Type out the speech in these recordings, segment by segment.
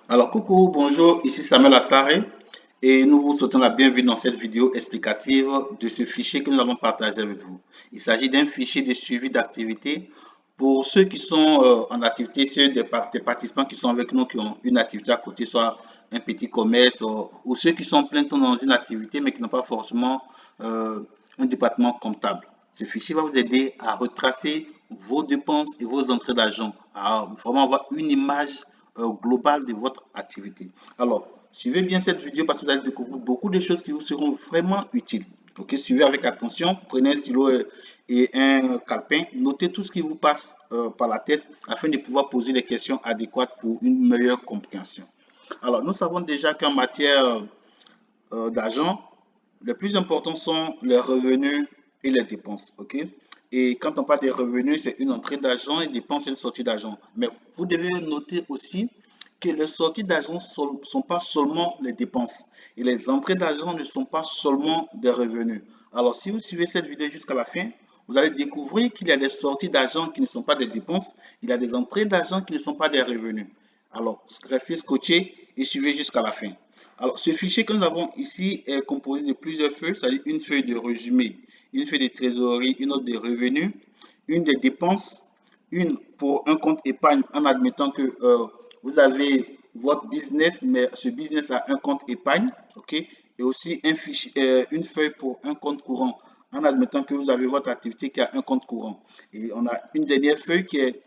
Alors, coucou, bonjour, ici Samuel Assare et nous vous souhaitons la bienvenue dans cette vidéo explicative de ce fichier que nous avons partagé avec vous. Il s'agit d'un fichier de suivi d'activité pour ceux qui sont en activité, ceux des participants qui sont avec nous, qui ont une activité à côté, soit un petit commerce ou ceux qui sont plein temps dans une activité mais qui n'ont pas forcément euh, un département comptable. Ce fichier va vous aider à retracer vos dépenses et vos entrées d'argent, à vraiment avoir une image globale de votre activité. Alors, suivez bien cette vidéo parce que vous allez découvrir beaucoup de choses qui vous seront vraiment utiles. Ok, suivez avec attention, prenez un stylo et un calepin, notez tout ce qui vous passe par la tête afin de pouvoir poser les questions adéquates pour une meilleure compréhension. Alors, nous savons déjà qu'en matière d'argent, les plus importants sont les revenus et les dépenses. Ok. Et quand on parle des revenus, c'est une entrée d'argent et dépenses, c'est une sortie d'argent. Mais vous devez noter aussi que les sorties d'argent ne sont pas seulement les dépenses et les entrées d'argent ne sont pas seulement des revenus. Alors, si vous suivez cette vidéo jusqu'à la fin, vous allez découvrir qu'il y a des sorties d'argent qui ne sont pas des dépenses, il y a des entrées d'argent qui ne sont pas des revenus. Alors, restez scotché et suivez jusqu'à la fin. Alors, ce fichier que nous avons ici est composé de plusieurs feuilles, c'est-à-dire une feuille de résumé, une feuille de trésorerie, une autre de revenus, une des dépenses, une pour un compte épargne en admettant que vous avez votre business, mais ce business a un compte épargne, ok, et aussi un fichier, une feuille pour un compte courant en admettant que vous avez votre activité qui a un compte courant. Et on a une dernière feuille qui est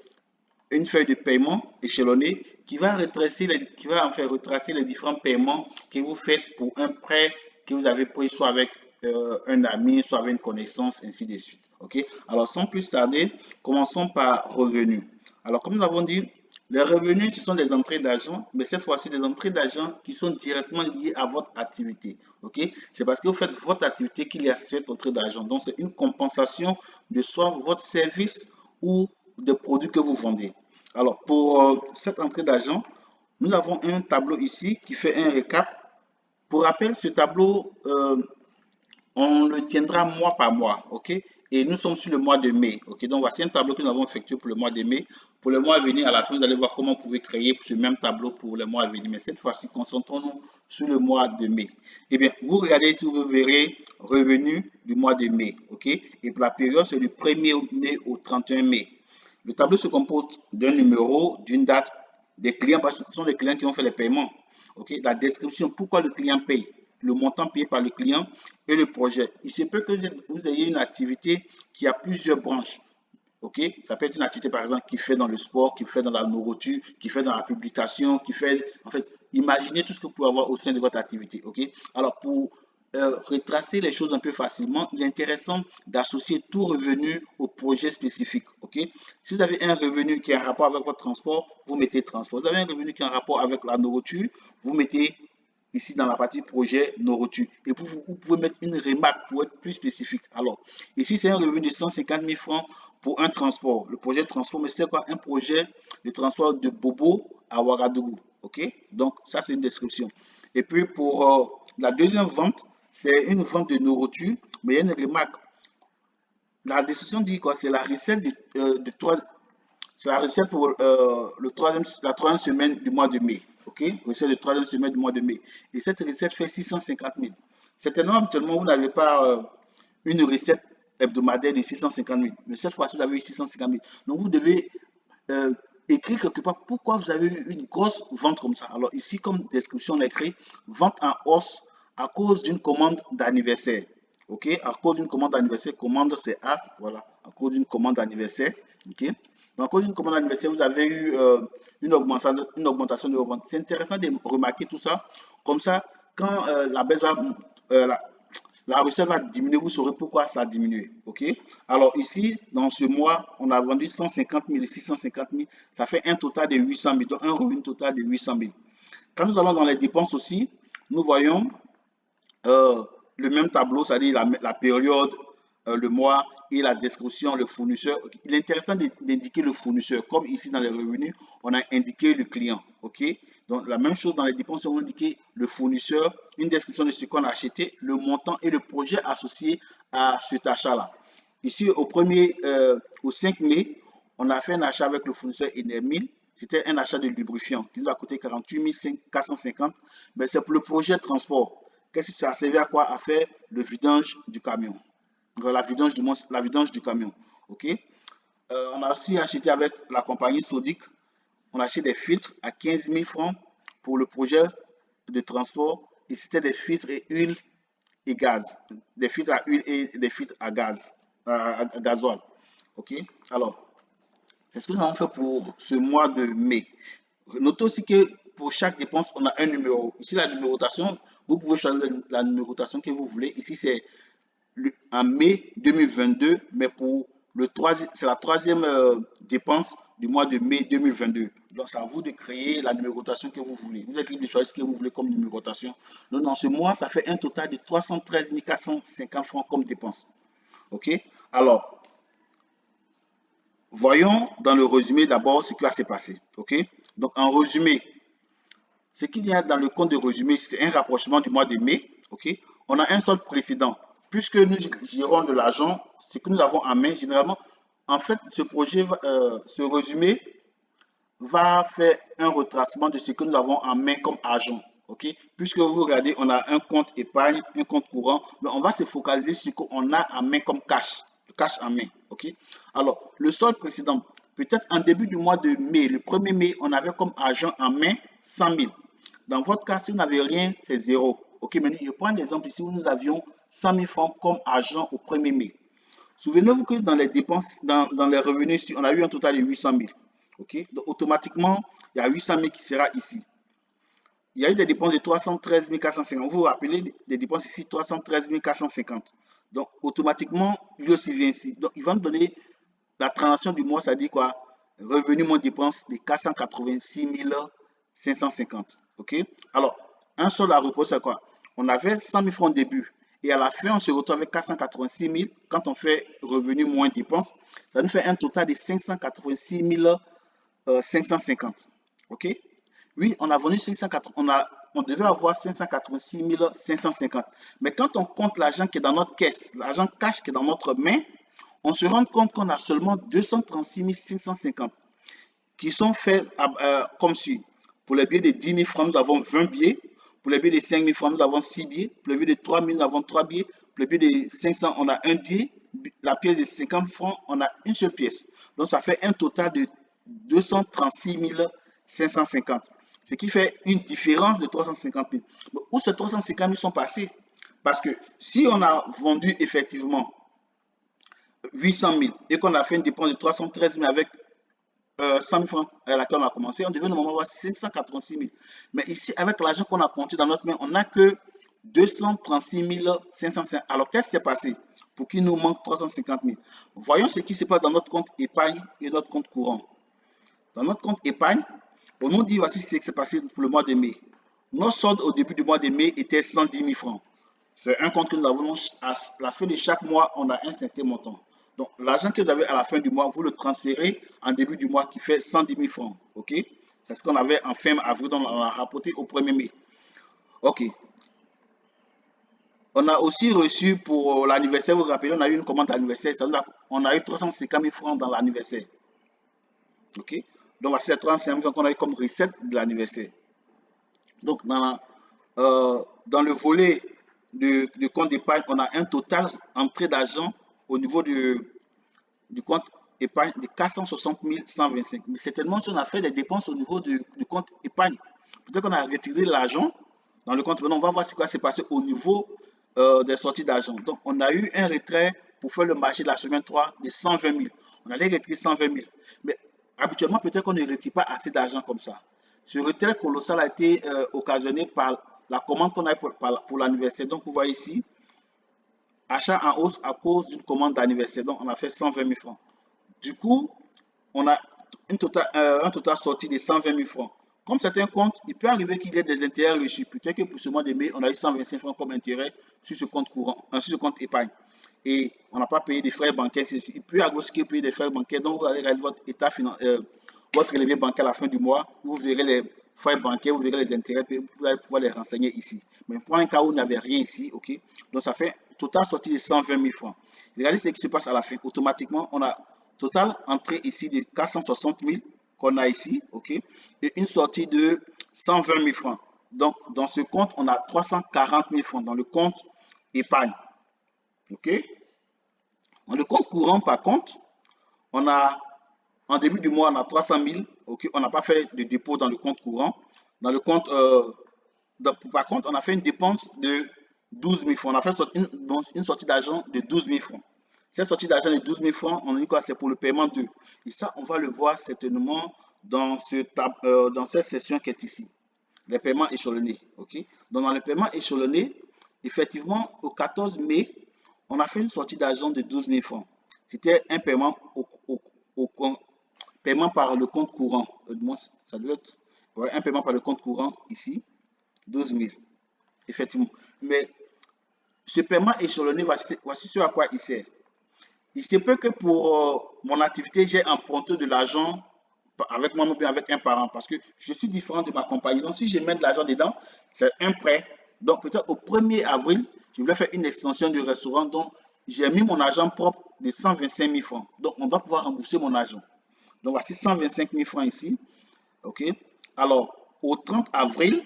une feuille de paiement échelonnée qui va en fait retracer les différents paiements que vous faites pour un prêt que vous avez pris soit avec un ami, soit avec une connaissance, ainsi de suite. OK? Alors, sans plus tarder, commençons par revenus. Alors, comme nous l'avons dit, les revenus, ce sont des entrées d'argent, mais cette fois-ci, des entrées d'argent qui sont directement liées à votre activité. OK? C'est parce que vous faites votre activité qu'il y a cette entrée d'argent. Donc, c'est une compensation de soit votre service ou des produits que vous vendez. Alors, pour cette entrée d'argent, nous avons un tableau ici qui fait un récap. Pour rappel, ce tableau, on le tiendra mois par mois, ok? Et nous sommes sur le mois de mai, ok? Donc, voici un tableau que nous avons effectué pour le mois de mai. Pour le mois à venir, à la fin, vous allez voir comment vous pouvez créer ce même tableau pour le mois à venir. Mais cette fois-ci, concentrons-nous sur le mois de mai. Eh bien, vous regardez ici, vous verrez revenus du mois de mai, ok? Et pour la période, c'est du 1er mai au 31 mai. Le tableau se compose d'un numéro, d'une date, des clients, parce que ce sont les clients qui ont fait les paiements. Okay? La description, pourquoi le client paye, le montant payé par le client et le projet. Il se peut que vous ayez une activité qui a plusieurs branches. Okay? Ça peut être une activité, par exemple, qui fait dans le sport, qui fait dans la nourriture, qui fait dans la publication, qui fait, en fait, imaginez tout ce que vous pouvez avoir au sein de votre activité. Okay? Alors, pour retracer les choses un peu facilement, il est intéressant d'associer tout revenu au projet spécifique. Okay? Si vous avez un revenu qui a un rapport avec votre transport, vous mettez transport. Vous avez un revenu qui a un rapport avec la nourriture, vous mettez ici dans la partie projet nourriture. Et vous pouvez mettre une remarque pour être plus spécifique. Alors, ici, c'est un revenu de 150 000 francs pour un transport. Le projet de transport, mais c'est quoi? Un projet de transport de Bobo à Ouagadougou. OK? Donc, ça, c'est une description. Et puis, pour la deuxième vente, c'est une vente de nourriture, mais il y a une remarque. La description dit quoi? C'est la recette de 3, c'est la recette pour la troisième semaine du mois de mai. OK? Recette de troisième semaine du mois de mai. Et cette recette fait 650 000. Certainement, habituellement, vous n'avez pas une recette hebdomadaire de 650 000. Mais cette fois-ci, vous avez eu 650 000. Donc, vous devez euh, écrire quelque part pourquoi vous avez eu une grosse vente comme ça. Alors, ici, comme description, on a écrit vente en hausse à cause d'une commande d'anniversaire. OK? À cause d'une commande d'anniversaire, commande c'est A. Voilà. À cause d'une commande d'anniversaire. OK? Donc, à cause d'une commande d'anniversaire, vous avez eu une augmentation de vos ventes. C'est intéressant de remarquer tout ça. Comme ça, quand la baisse va, la recette va diminuer, vous saurez pourquoi ça a diminué. OK? Alors ici, dans ce mois, on a vendu 150 000 et 650 000. Ça fait un total de 800 000, donc un revenu total de 800 000. Quand nous allons dans les dépenses aussi, nous voyons le même tableau, c'est-à-dire la période, le mois et la description, le fournisseur. Il est intéressant d'indiquer le fournisseur. Comme ici dans les revenus, on a indiqué le client. OK? Donc, la même chose dans les dépenses, on a indiqué le fournisseur, une description de ce qu'on a acheté, le montant et le projet associé à cet achat-là. Ici, au 5 mai, on a fait un achat avec le fournisseur Enermil c'était un achat de lubrifiant qui nous a coûté 48 450, mais c'est pour le projet transport. Qu'est-ce que ça servait à quoi? À faire le vidange du camion. La vidange du camion. OK? On a aussi acheté avec la compagnie Sodic, on a acheté des filtres à 15 000 francs pour le projet de transport. Et c'était des filtres et huile et gaz. Des filtres à huile et des filtres à gaz, à gasoil. OK? Alors, c'est ce que nous avons fait pour ce mois de mai. Notez aussi que pour chaque dépense, on a un numéro. Ici, la numérotation, vous pouvez choisir la numérotation que vous voulez. Ici, c'est en mai 2022, mais pour le troisième, c'est la troisième dépense du mois de mai 2022. Donc, c'est à vous de créer la numérotation que vous voulez. Vous êtes libre de choisir ce que vous voulez comme numérotation. Donc, dans ce mois, ça fait un total de 313 450 francs comme dépense. OK? Alors, voyons dans le résumé d'abord ce qui va se passer. OK? Donc, en résumé, ce qu'il y a dans le compte de résumé, c'est un rapprochement du mois de mai. OK? On a un solde précédent. Puisque nous gérons de l'argent, ce que nous avons en main, généralement, en fait, ce projet, ce résumé va faire un retracement de ce que nous avons en main comme argent. OK? Puisque vous regardez, on a un compte épargne, un compte courant. Donc, on va se focaliser sur ce qu'on a en main comme cash. Le cash en main. OK? Alors, le solde précédent, peut-être en début du mois de mai, le 1er mai, on avait comme argent en main 100 000. Dans votre cas, si vous n'avez rien, c'est zéro. OK, maintenant, je prends l'exemple ici où nous avions 100 000 francs comme argent au 1er mai. Souvenez-vous que dans les dépenses, dans les revenus, on a eu un total de 800 000. OK, donc automatiquement, il y a 800 000 qui sera ici. Il y a eu des dépenses de 313 450. Vous vous rappelez des dépenses ici, 313 450. Donc, automatiquement, lui aussi vient ici. Donc, il va me donner la transaction du mois, ça dit quoi? Revenu moins dépenses de 486 550. OK? Alors, un solde à repos, c'est quoi? On avait 100 000 francs au début. Et à la fin, on se retrouve avec 486 000. Quand on fait revenu moins dépenses, ça nous fait un total de 586 550. OK? Oui, on a vendu 580, on devait avoir 586 550. Mais quand on compte l'argent qui est dans notre caisse, l'argent cash qui est dans notre main, on se rend compte qu'on a seulement 236 550 qui sont faits comme suit. Pour les billets de 10 000 francs, nous avons 20 billets. Pour les billets de 5 000 francs, nous avons 6 billets. Pour les billets de 3 000, nous avons 3 billets. Pour les billets de 500, on a un billet. La pièce de 50 francs, on a une seule pièce. Donc, ça fait un total de 236 550. Ce qui fait une différence de 350 000. Où ces 350 000 sont passés? Parce que si on a vendu effectivement 800 000 et qu'on a fait une dépense de 313 000 avec 100 000 francs à laquelle on a commencé, on devait normalement avoir 586 000. Mais ici, avec l'argent qu'on a compté dans notre main, on n'a que 236 550. Alors, qu'est-ce qui s'est passé pour qu'il nous manque 350 000? Voyons ce qui se passe dans notre compte épargne et notre compte courant. Dans notre compte épargne, on nous dit voici ce qui s'est passé pour le mois de mai. Nos soldes au début du mois de mai étaient 110 000 francs. C'est un compte que nous avons à la fin de chaque mois, on a un certain montant. Donc, l'argent que vous avez à la fin du mois, vous le transférez en début du mois qui fait 110 000 francs. OK? C'est ce qu'on avait en fin avril, donc on a rapporté au 1er mai. OK. On a aussi reçu pour l'anniversaire, vous vous rappelez, on a eu une commande d'anniversaire, on a eu 350 000 francs dans l'anniversaire. OK? Donc, voici les 350 000 francs qu'on a eu comme recette de l'anniversaire. Donc, dans le volet du compte d'épargne, on a un total entrée d'argent au niveau du compte épargne de 460 125. Mais certainement, si on a fait des dépenses au niveau du compte épargne, peut-être qu'on a retiré l'argent dans le compte. Maintenant, on va voir ce qui va se passer au niveau des sorties d'argent. Donc, on a eu un retrait pour faire le marché de la semaine 3 de 120 000. On allait retirer 120 000. Mais habituellement, peut-être qu'on ne retire pas assez d'argent comme ça. Ce retrait colossal a été occasionné par la commande qu'on a eu pour l'anniversaire. Donc, vous voyez ici, achat en hausse à cause d'une commande d'anniversaire. Donc, on a fait 120 000 francs. Du coup, on a un total sorti de 120 000 francs. Comme c'est un compte, il peut arriver qu'il y ait des intérêts reçus. Peut-être que pour ce mois de mai, on a eu 125 francs comme intérêt sur ce compte courant, sur ce compte épargne. Et on n'a pas payé des frais bancaires. Il peut arriver qu'il payer des frais bancaires. Donc, vous allez regarder votre état financier, votre relevé bancaire à la fin du mois. Vous verrez les frais bancaires, vous verrez les intérêts, vous allez pouvoir les renseigner ici. Mais pour un cas où il n'y avait rien ici, ok, donc ça fait total sorti de 120 000 francs. Regardez ce qui se passe à la fin. Automatiquement, on a total entrée ici de 460 000. qu'on a ici, ok, et une sortie de 120 000 francs. Donc, dans ce compte, on a 340 000 francs dans le compte épargne, ok. Dans le compte courant, par contre, on a, en début du mois, on a 300 000, ok, on n'a pas fait de dépôt dans le compte courant. Dans le compte, par contre, on a fait une dépense de 12 000 francs. On a fait une sortie d'argent de 12 000 francs. Cette sortie d'argent de 12 000 francs, on dit quoi? C'est pour le paiement de. Et ça, on va le voir certainement dans, dans cette session qui est ici. Les paiements échelonnés. OK? Donc, dans les paiements échelonnés, effectivement, au 14 mai, on a fait une sortie d'argent de 12 000 francs. C'était un paiement paiement par le compte courant. Ça doit être un paiement par le compte courant ici, 12 000. Effectivement. Mais ce paiement échelonné, voici ce à quoi il sert. Il se peut que pour mon activité, j'ai emprunté de l'argent avec moi ou bien avec un parent parce que je suis différent de ma compagnie. Donc, si je mets de l'argent dedans, c'est un prêt. Donc, peut-être au 1er avril, je voulais faire une extension du restaurant. Donc, j'ai mis mon argent propre de 125 000 francs. Donc, on doit pouvoir rembourser mon argent. Donc, voici 125 000 francs ici. OK? Alors, au 30 avril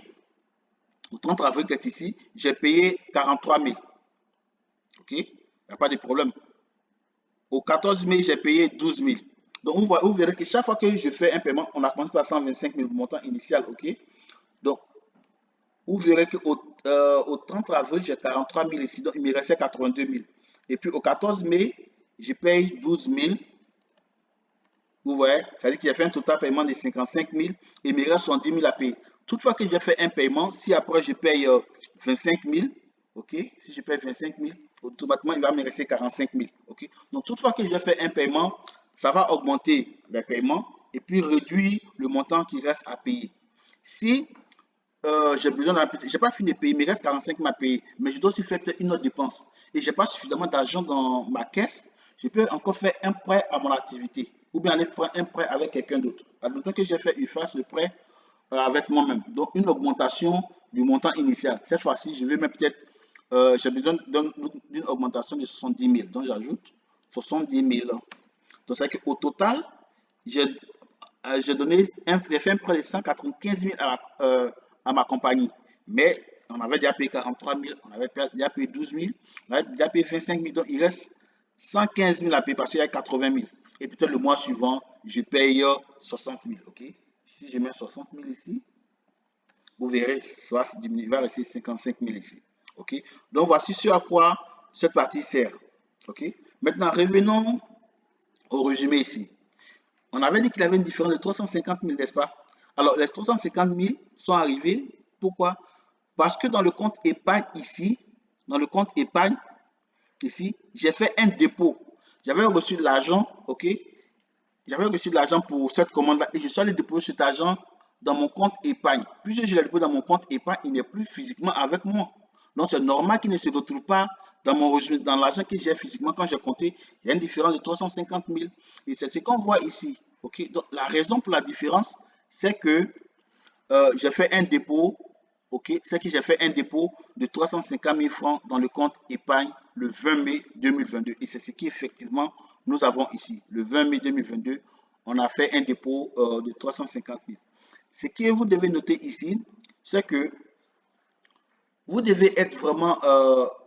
qui est ici, j'ai payé 43 000. OK? Il n'y a pas de problème. Au 14 mai, j'ai payé 12 000. Donc, vous verrez que chaque fois que je fais un paiement, on a commencé par 125 000, montant initial, OK? Donc, vous verrez qu'au au 30 avril, j'ai 43 000 ici, donc il me restait 82 000. Et puis, au 14 mai, je paye 12 000. Vous voyez, c'est-à-dire qu'il a fait un total paiement de 55 000 et il me reste 70 000 à payer. Toutefois que j'ai fait un paiement, si après je paye 25 000, ok, si je paye 25 000, automatiquement il va me rester 45 000, ok. Donc toutefois que j'ai fait un paiement, ça va augmenter les paiements et puis réduire le montant qui reste à payer. Si j'ai besoin d'un petit, j'ai pas fini de payer, il me reste 45 000 à payer, mais je dois aussi faire peut-être une autre dépense et j'ai pas suffisamment d'argent dans ma caisse, je peux encore faire un prêt à mon activité ou bien aller faire un prêt avec quelqu'un d'autre. Admettons que j'ai fait, il fasse le prêt avec moi-même. Donc, une augmentation du montant initial. Cette fois-ci, je vais mettre peut-être, j'ai besoin d'une augmentation de 70 000. Donc, j'ajoute 70 000. Donc, c'est qu'au total, j'ai donné j'ai fait un prêt de 195 000 à ma compagnie. Mais on avait déjà payé 43 000, on avait déjà payé 12 000, on avait déjà payé 25 000. Donc, il reste 115 000 à payer parce qu'il y a 80 000. Et peut-être le mois suivant, je paye 60 000. OK? Si je mets 60 000 ici, vous verrez, ça va se diminuer, il va rester 55 000 ici. OK? Donc, voici ce à quoi cette partie sert. OK? Maintenant, revenons au résumé ici. On avait dit qu'il avait une différence de 350 000, n'est-ce pas? Alors, les 350 000 sont arrivés. Pourquoi? Parce que dans le compte épargne ici, dans le compte épargne ici, j'ai fait un dépôt. J'avais reçu de l'argent, ok? J'avais reçu de l'argent pour cette commande-là et je suis allé déposer cet argent dans mon compte épargne. Puisque je l'ai déposé dans mon compte épargne, il n'est plus physiquement avec moi. Donc, c'est normal qu'il ne se retrouve pas dans mon revenu, dans l'argent que j'ai physiquement quand j'ai compté. Il y a une différence de 350 000. Et c'est ce qu'on voit ici. Ok? Donc, la raison pour la différence, c'est que j'ai fait un dépôt. Ok? C'est que j'ai fait un dépôt de 350 000 francs dans le compte épargne le 20 mai 2022. Et c'est ce qu'effectivement nous avons ici. Le 20 mai 2022, on a fait un dépôt de 350 000. Ce que vous devez noter ici, c'est que vous devez être vraiment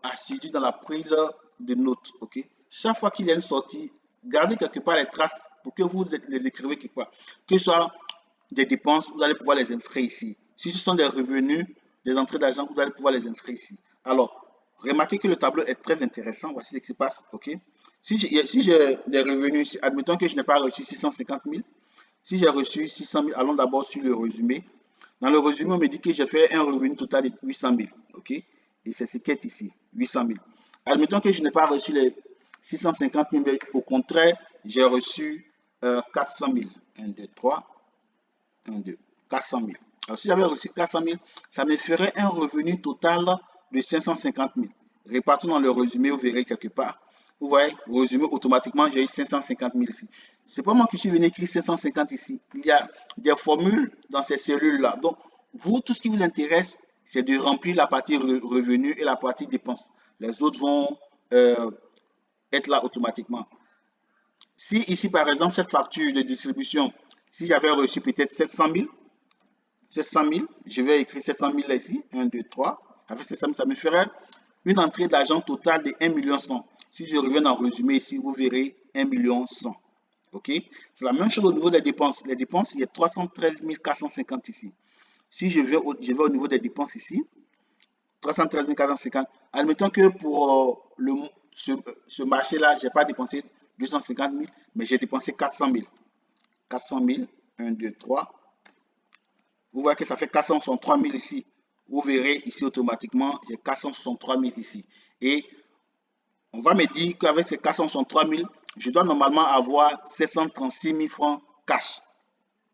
assidu dans la prise de notes. Ok? Chaque fois qu'il y a une sortie, gardez quelque part les traces pour que vous les écrivez quelque part. Que ce soit des dépenses, vous allez pouvoir les inscrire ici. Si ce sont des revenus, des entrées d'argent, vous allez pouvoir les inscrire ici. Alors, remarquez que le tableau est très intéressant. Voici ce qui se passe. Ok? Si j'ai des revenus, admettons que je n'ai pas reçu 650 000. Si j'ai reçu 600 000, allons d'abord sur le résumé. Dans le résumé, on me dit que j'ai fait un revenu total de 800 000. OK? Et c'est ce qui est ici, 800 000. Admettons que je n'ai pas reçu les 650 000, mais au contraire, j'ai reçu 400 000. 1, 2, 3, 1, 2, 400 000. Alors, si j'avais reçu 400 000, ça me ferait un revenu total de 550 000. Répartis dans le résumé, vous verrez quelque part. Vous voyez, au résumé, automatiquement, j'ai eu 550 000 ici. C'est pas moi qui suis venu écrire 550 ici. Il y a des formules dans ces cellules-là. Donc, vous, tout ce qui vous intéresse, c'est de remplir la partie revenu et la partie dépenses. Les autres vont être là automatiquement. Si ici, par exemple, cette facture de distribution, Si j'avais reçu peut-être 700 000, je vais écrire 700 000 là ici, 1, 2, 3. Avec 700 000, ça me ferait une entrée d'argent totale de 1 million 100. Si je reviens en résumé ici, vous verrez 1 million 100. OK? C'est la même chose au niveau des dépenses. Les dépenses, il y a 313 450 ici. Si je vais au niveau des dépenses ici, 313 450. Admettons que pour ce marché-là, je n'ai pas dépensé 250 000, mais j'ai dépensé 400 000. 400 000, 1, 2, 3. Vous voyez que ça fait 463 000 ici. Vous verrez ici automatiquement, j'ai 463 000 ici. Et on va me dire qu'avec ces 463 000, je dois normalement avoir 736 000 francs cash.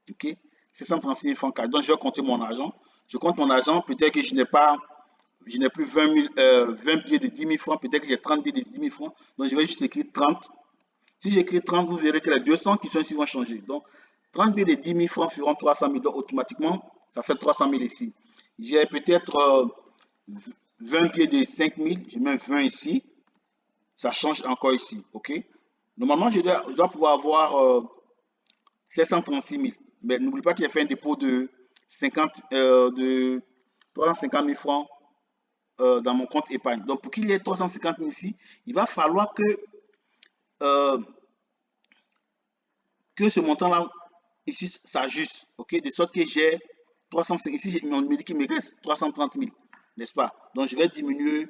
OK? 736 000 francs cash. Donc, je vais compter mon argent. Je compte mon argent. Peut-être que je n'ai plus 20 billets de 10 000 francs. Peut-être que j'ai 30 billets de 10 000 francs. Donc, je vais juste écrire 30. Si j'écris 30, vous verrez que les 200 qui sont ici vont changer. Donc, 30 billets de 10 000 francs feront 300 000. Donc, automatiquement, ça fait 300 000 ici. J'ai peut-être 20 billets de 5 000. Je mets 20 ici. Ça change encore ici. OK? Normalement, je dois pouvoir avoir 736 000. Mais n'oublie pas qu'il a fait un dépôt de 350 000 francs dans mon compte épargne. Donc, pour qu'il y ait 350 000 ici, il va falloir que ce montant-là, ici, s'ajuste. OK? De sorte que j'ai 350 000. Ici, on me dit qu'il me reste 330 000. N'est-ce pas? Donc, je vais diminuer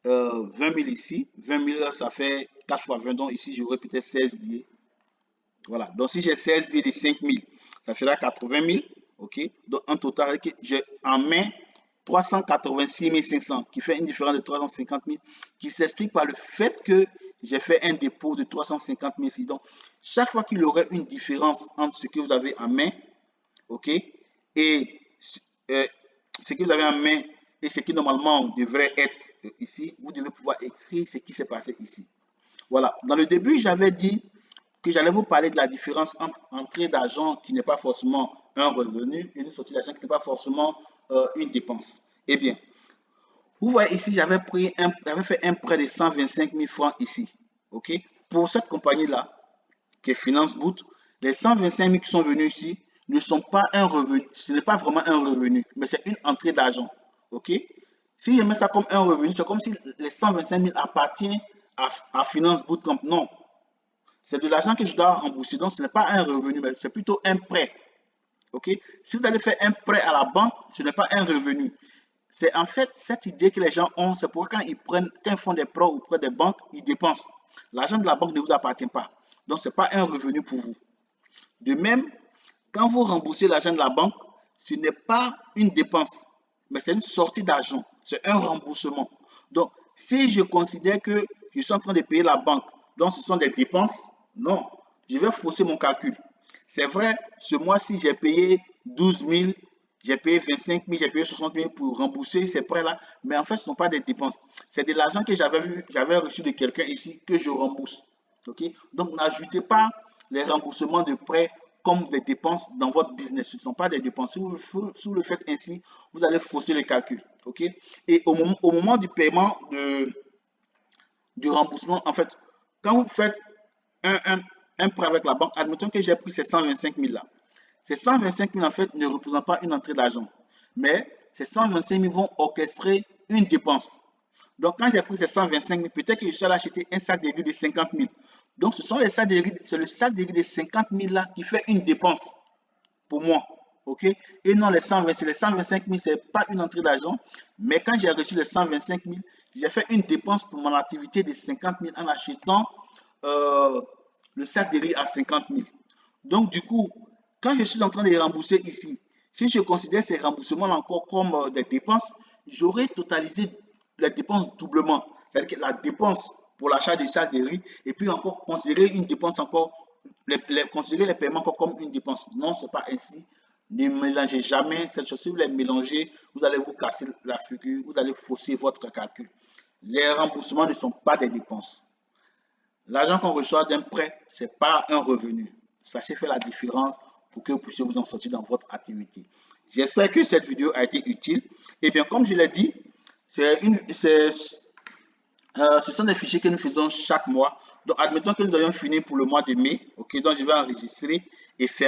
20 000 ici. 20 000, ça fait 4 fois 20. Donc, ici, j'aurai peut-être 16 billets. Voilà. Donc, si j'ai 16 billets de 5 000, ça fera 80 000. OK? Donc, en total, j'ai en main 386 500, qui fait une différence de 350 000, qui s'explique par le fait que j'ai fait un dépôt de 350 000 ici. Donc, chaque fois qu'il y aurait une différence entre ce que vous avez en main, OK, et ce que vous avez en main et ce qui normalement devrait être ici, vous devez pouvoir écrire ce qui s'est passé ici. Voilà. Dans le début, j'avais dit que j'allais vous parler de la différence entre entrée d'argent qui n'est pas forcément un revenu et une sortie d'argent qui n'est pas forcément une dépense. Eh bien, vous voyez ici, j'avais fait un prêt de 125 000 francs ici. OK? Pour cette compagnie-là, qui est Finance Boot, les 125 000 qui sont venus ici ne sont pas un revenu. Ce n'est pas vraiment un revenu, mais c'est une entrée d'argent. OK? Si je mets ça comme un revenu, c'est comme si les 125 000 appartiennent à Finance Bootcamp. Non. C'est de l'argent que je dois rembourser. Donc, ce n'est pas un revenu, mais c'est plutôt un prêt. OK? Si vous allez faire un prêt à la banque, ce n'est pas un revenu. C'est en fait cette idée que les gens ont. C'est pourquoi quand ils font des prêts auprès des banques, ils dépensent. L'argent de la banque ne vous appartient pas. Donc, ce n'est pas un revenu pour vous. De même, quand vous remboursez l'argent de la banque, ce n'est pas une dépense, mais c'est une sortie d'argent. C'est un remboursement. Donc, si je considère que je suis en train de payer la banque, donc ce sont des dépenses, non, je vais fausser mon calcul. C'est vrai, ce mois-ci, j'ai payé 12 000, j'ai payé 25 000, j'ai payé 60 000 pour rembourser ces prêts-là, mais en fait, ce ne sont pas des dépenses. C'est de l'argent que j'avais reçu de quelqu'un ici que je rembourse. Okay? Donc, n'ajoutez pas les remboursements de prêts comme des dépenses dans votre business. Ce ne sont pas des dépenses. Si vous le faites ainsi, vous allez fausser le calcul. Okay? Et au moment du paiement du remboursement, en fait, quand vous faites un prêt avec la banque, admettons que j'ai pris ces 125 000 là. Ces 125 000 en fait ne représentent pas une entrée d'argent, mais ces 125 000 vont orchestrer une dépense. Donc quand j'ai pris ces 125 000, peut-être que je suis allé acheter un sac de riz de 50 000. Donc c'est le sac de riz de 50 000 là qui fait une dépense pour moi. OK? Et non, les 125 000, ce n'est pas une entrée d'argent, mais quand j'ai reçu les 125 000, j'ai fait une dépense pour mon activité de 50 000 en achetant le sac de riz à 50 000. Donc, du coup, quand je suis en train de rembourser ici, si je considère ces remboursements encore comme des dépenses, j'aurais totalisé les dépenses doublement. C'est-à-dire que la dépense pour l'achat des sacs de riz et puis encore considérer une dépense encore, considérer les paiements encore comme une dépense. Non, ce n'est pas ainsi. Ne mélangez jamais cette chose. Si vous les mélangez, vous allez vous casser la figure, vous allez fausser votre calcul. Les remboursements ne sont pas des dépenses. L'argent qu'on reçoit d'un prêt, ce n'est pas un revenu. Sachez faire la différence pour que vous puissiez vous en sortir dans votre activité. J'espère que cette vidéo a été utile. Et bien, comme je l'ai dit, ce sont des fichiers que nous faisons chaque mois. Donc, admettons que nous ayons fini pour le mois de mai. OK, donc je vais enregistrer et faire